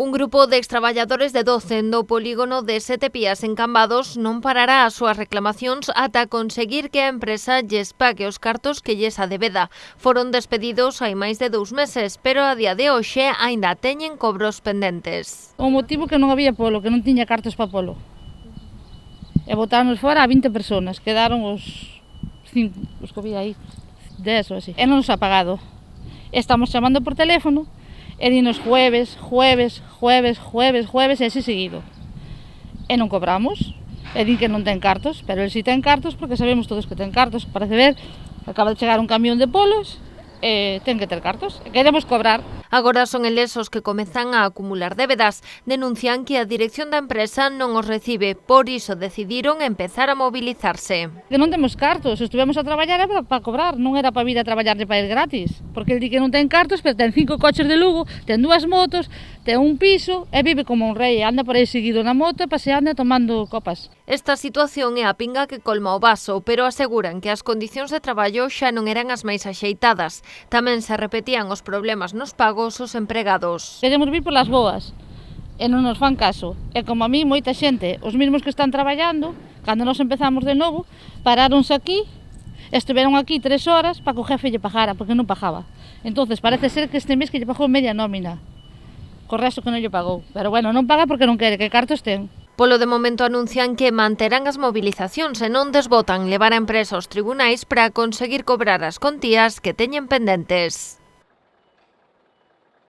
Un grupo de extraballadores de 12 do polígono de Sete Pías en Cambados non parará as súas reclamacións ata conseguir que a empresa lles pague os cartos que lles adebeda. Foron despedidos hai máis de 2 meses, pero a día de hoxe aínda teñen cobros pendentes. O motivo que non había polo, que non tiña cartos para polo. E botáronos fora a 20 personas, quedaron os que había aí, 10 ou así. E non nos ha pagado. Estamos chamando por teléfono, e dinos jueves, e así seguido. E non cobramos, e din que non ten cartos, pero el si ten cartos porque sabemos todos que ten cartos. Parece ver, acaba de chegar un camión de polos, e ten que ter cartos, e queremos cobrar. Agora son eles os que comezan a acumular débedas. Denuncian que a dirección da empresa non os recibe, por iso decidiron empezar a mobilizarse. Que non temos cartos, estivemos a traballar para cobrar, non era para vir a traballar para ir gratis, porque el di que non ten cartos, pero ten 5 coches de Lugo, ten 2 motos, ten un piso e vive como un rei, anda por aí seguido na moto e paseando tomando copas. Esta situación é a pinga que colma o vaso, pero aseguran que as condicións de traballo xa non eran as máis axeitadas. Tamén se repetían os problemas nos pagos os empregados. Queremos vir polas boas e non nos fan caso. E como a mí, moita xente, os mesmos que están traballando, cando nos empezamos de novo, paráronse aquí, estiveron aquí 3 horas para que o jefe lle pagara, porque non pagaba. Entonces parece ser que este mes que lle pagou media nómina, co resto que non lle pagou. Pero bueno, non paga porque non quere, que cartos ten. Polo de momento anuncian que manterán as mobilizacións e non desbotan levar a empresa aos tribunais para conseguir cobrar as contías que teñen pendentes.